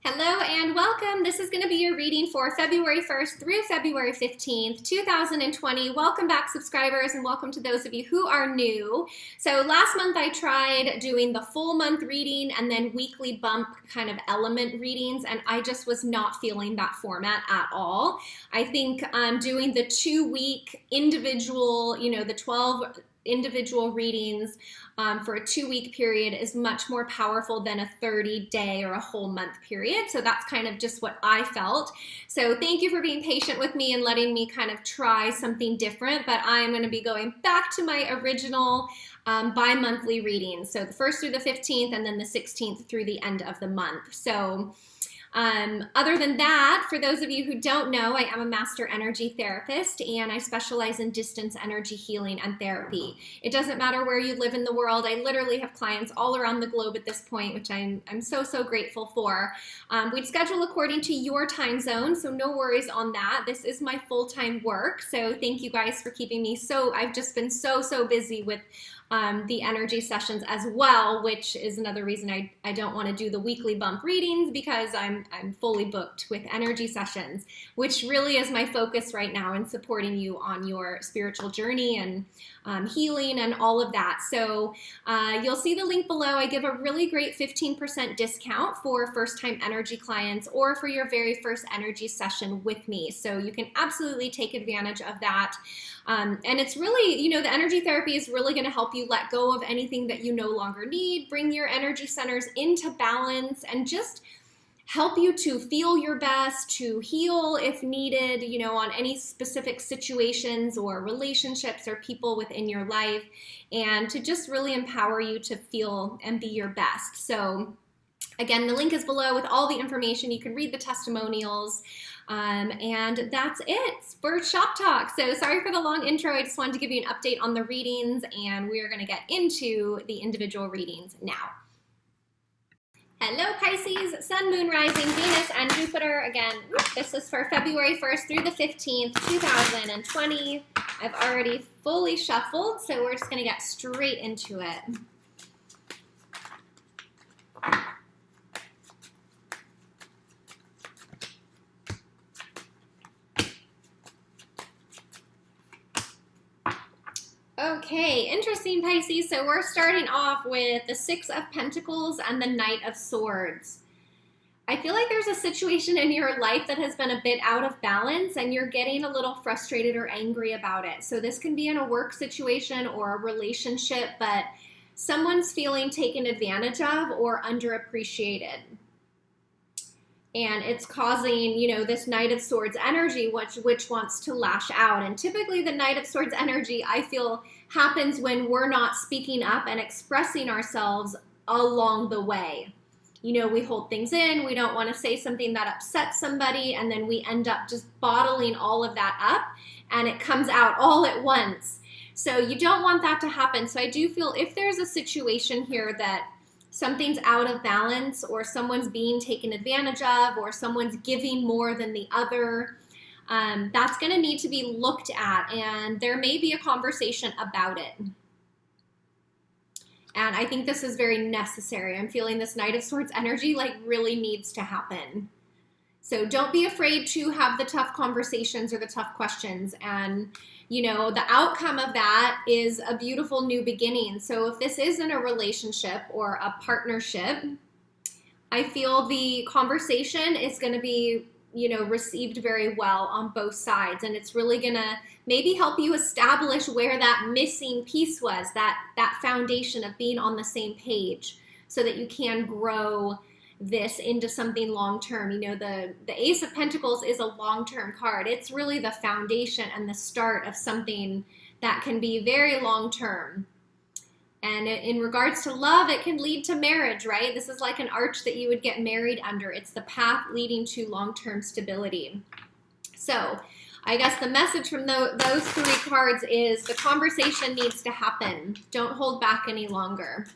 Hello and welcome. This is going to be your reading for February 1st through February 15th, 2020. Welcome back, subscribers, and welcome to those of you who are new. So last month I tried doing the full month reading and then weekly bump kind of element readings, and I just was not feeling that format at all. I think doing the 2-week individual, the 12 individual readings for a 2-week period is much more powerful than a 30-day or a whole month period. So that's kind of just what I felt. So thank you for being patient with me and letting me kind of try something different, but I'm going to be going back to my original bi-monthly readings. So the 1st through the 15th and then the 16th through the end of the month. So other than that, for those of you who don't know, I am a master energy therapist and I specialize in distance energy healing and therapy. It doesn't matter where you live in the world. I literally have clients all around the globe at this point, which I'm so grateful for. We'd schedule according to your time zone, so no worries on that. This is my full-time work, so thank you guys for keeping me I've just been so busy with the energy sessions as well, which is another reason I don't want to do the weekly bump readings, because I'm fully booked with energy sessions, which really is my focus right now in supporting you on your spiritual journey and healing and all of that. So you'll see the link below. I give a really great 15% discount for first-time energy clients or for your very first energy session with me. So you can absolutely take advantage of that. And it's really, the energy therapy is really going to help you let go of anything that you no longer need, bring your energy centers into balance, and just help you to feel your best, to heal if needed, on any specific situations or relationships or people within your life, and to just really empower you to feel and be your best. So again, the link is below with all the information. You can read the testimonials. And that's it for Shop Talk. So sorry for the long intro. I just wanted to give you an update on the readings, and we are going to get into the individual readings now. Hello Pisces, Sun, Moon, Rising, Venus, and Jupiter. Again, this is for February 1st through the 15th, 2020. I've already fully shuffled, so we're just going to get straight into it. Okay, interesting, Pisces. So we're starting off with the 6 of Pentacles and the Knight of Swords. I feel like there's a situation in your life that has been a bit out of balance and you're getting a little frustrated or angry about it. So this can be in a work situation or a relationship, but someone's feeling taken advantage of or underappreciated. And it's causing, this Knight of Swords energy, which wants to lash out. And typically the Knight of Swords energy, I feel, happens when we're not speaking up and expressing ourselves along the way. We hold things in, we don't want to say something that upsets somebody, and then we end up just bottling all of that up, and it comes out all at once. So you don't want that to happen. So I do feel if there's a situation here that something's out of balance, or someone's being taken advantage of, or someone's giving more than the other, that's going to need to be looked at, and there may be a conversation about it. And I think this is very necessary. I'm feeling this Knight of Swords energy really needs to happen. So don't be afraid to have the tough conversations or the tough questions. And, the outcome of that is a beautiful new beginning. So if this isn't a relationship or a partnership, I feel the conversation is going to be, received very well on both sides. And it's really going to maybe help you establish where that missing piece was, that foundation of being on the same page, so that you can grow this into something long-term. The Ace of Pentacles is a long-term card. It's really the foundation and the start of something that can be very long-term. And in regards to love, it can lead to marriage, right? This is like an arch that you would get married under. It's the path leading to long-term stability. So I guess the message from those 3 cards is the conversation needs to happen. Don't hold back any longer.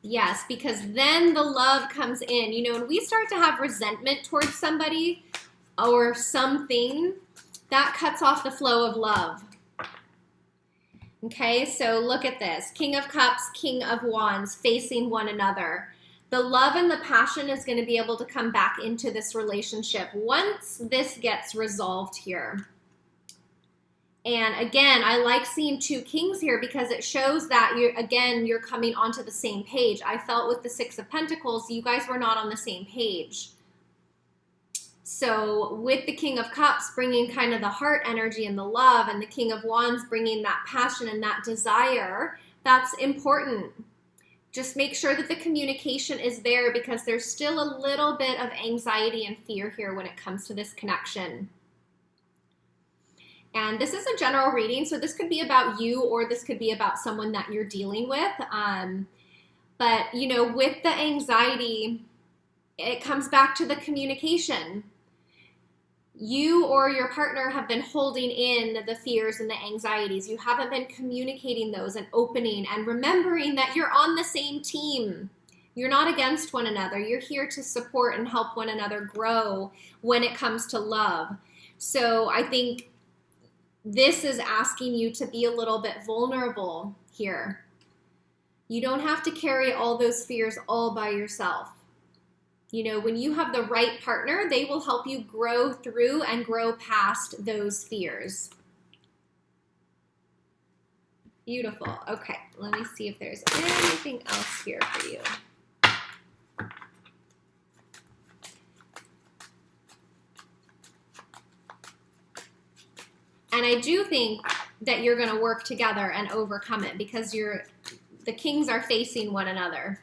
Yes, because then the love comes in. When we start to have resentment towards somebody or something, that cuts off the flow of love. Okay, so look at this. King of Cups, King of Wands facing one another. The love and the passion is going to be able to come back into this relationship once this gets resolved here. And again, I like seeing two kings here because it shows that you're coming onto the same page. I felt with the Six of Pentacles, you guys were not on the same page. So with the King of Cups bringing kind of the heart energy and the love, and the King of Wands bringing that passion and that desire, that's important. Just make sure that the communication is there because there's still a little bit of anxiety and fear here when it comes to this connection. And this is a general reading, so this could be about you or this could be about someone that you're dealing with. But, you know, with the anxiety, it comes back to the communication. You or your partner have been holding in the fears and the anxieties. You haven't been communicating those and opening and remembering that you're on the same team. You're not against one another. You're here to support and help one another grow when it comes to love. So I think this is asking you to be a little bit vulnerable here. You don't have to carry all those fears all by yourself. You know, when you have the right partner, they will help you grow through and grow past those fears. Beautiful. Okay, let me see if there's anything else here for you. And I do think that you're going to work together and overcome it because the kings are facing one another.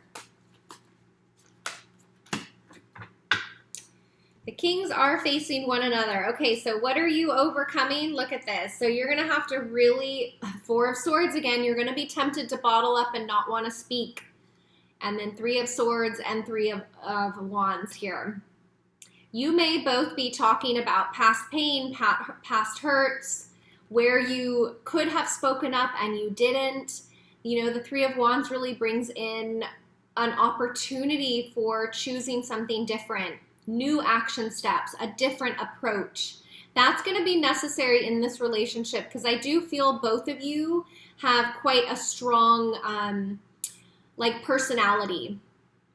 The kings are facing one another. Okay, so what are you overcoming? Look at this. So you're going to have to really, Four of Swords again, you're going to be tempted to bottle up and not want to speak. And then Three of Swords and Three of Wands here. You may both be talking about past pain, past hurts, where you could have spoken up and you didn't. You know, the Three of Wands really brings in an opportunity for choosing something different. New action steps, a different approach. That's going to be necessary in this relationship because I do feel both of you have quite a strong personality.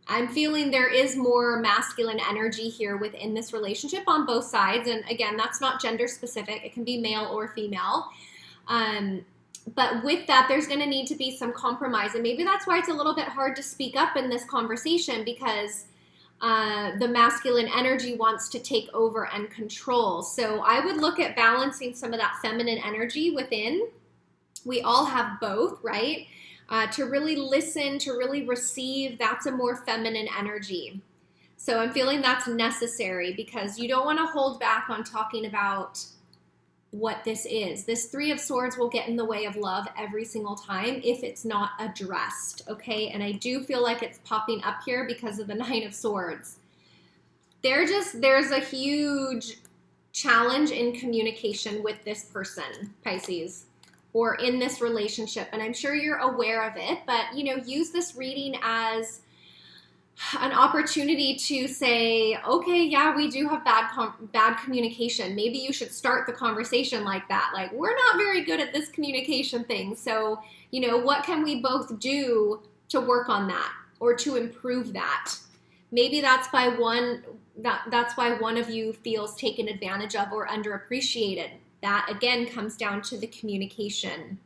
I'm feeling there is more masculine energy here within this relationship on both sides. And again, that's not gender specific. It can be male or female. But with that, there's going to need to be some compromise. And maybe that's why it's a little bit hard to speak up in this conversation because the masculine energy wants to take over and control. So I would look at balancing some of that feminine energy within. We all have both, right? To really listen, to really receive, that's a more feminine energy. So I'm feeling that's necessary because you don't want to hold back on talking about what this is. This Three of Swords will get in the way of love every single time if it's not addressed, okay? And I do feel like it's popping up here because of the Nine of Swords. There's a huge challenge in communication with this person, Pisces, or in this relationship. And I'm sure you're aware of it, but, you know, use this reading as an opportunity to say, okay, yeah, we do have bad communication. Maybe you should start the conversation like that. Like, we're not very good at this communication thing. So, you know, what can we both do to work on that or to improve that? Maybe that's why one of you feels taken advantage of or underappreciated. That again comes down to the communication.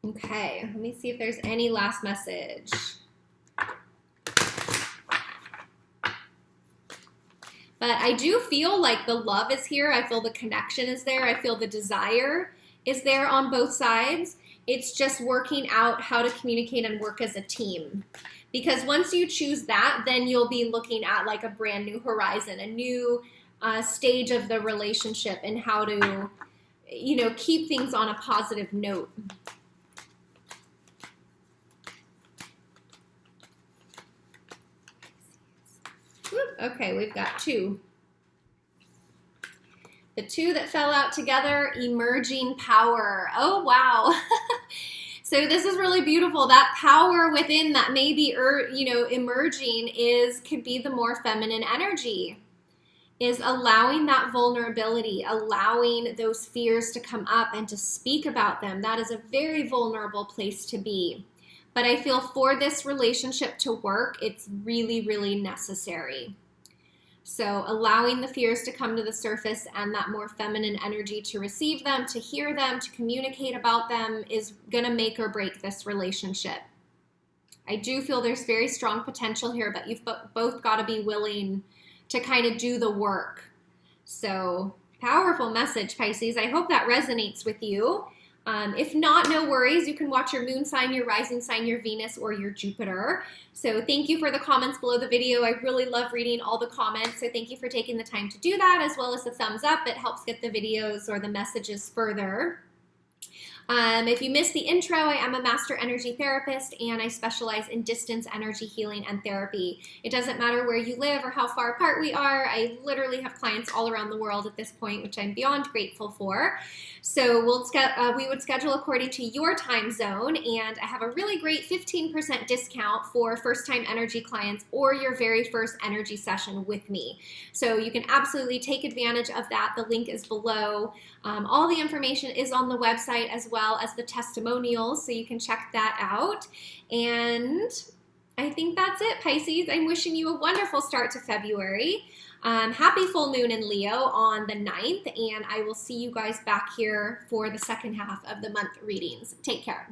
Okay, let me see if there's any last message. But I do feel like the love is here. I feel the connection is there. I feel the desire is there on both sides. It's just working out how to communicate and work as a team. Because once you choose that, then you'll be looking at like a brand new horizon, a new stage of the relationship and how to, you know, keep things on a positive note. Okay, we've got two. The two that fell out together, emerging power. Oh, wow. So this is really beautiful. That power within that maybe, you know, emerging could be the more feminine energy. is allowing that vulnerability, allowing those fears to come up and to speak about them. That is a very vulnerable place to be. But I feel for this relationship to work, it's really, really necessary. So allowing the fears to come to the surface and that more feminine energy to receive them, to hear them, to communicate about them is going to make or break this relationship. I do feel there's very strong potential here, but you've both got to be willing to kind of do the work. So powerful message, Pisces. I hope that resonates with you. If not, no worries. You can watch your moon sign, your rising sign, your Venus, or your Jupiter. So thank you for the comments below the video. I really love reading all the comments. So thank you for taking the time to do that, as well as the thumbs up. It helps get the videos or the messages further. If you missed the intro, I am a master energy therapist and I specialize in distance energy healing and therapy. It doesn't matter where you live or how far apart we are. I literally have clients all around the world at this point, which I'm beyond grateful for. So we would schedule according to your time zone, and I have a really great 15% discount for first-time energy clients or your very first energy session with me. So you can absolutely take advantage of that. The link is below. All the information is on the website as well as the testimonials, so you can check that out. And I think that's it, Pisces. I'm wishing you a wonderful start to February. Happy full moon in Leo on the 9th, and I will see you guys back here for the second half of the month readings. Take care.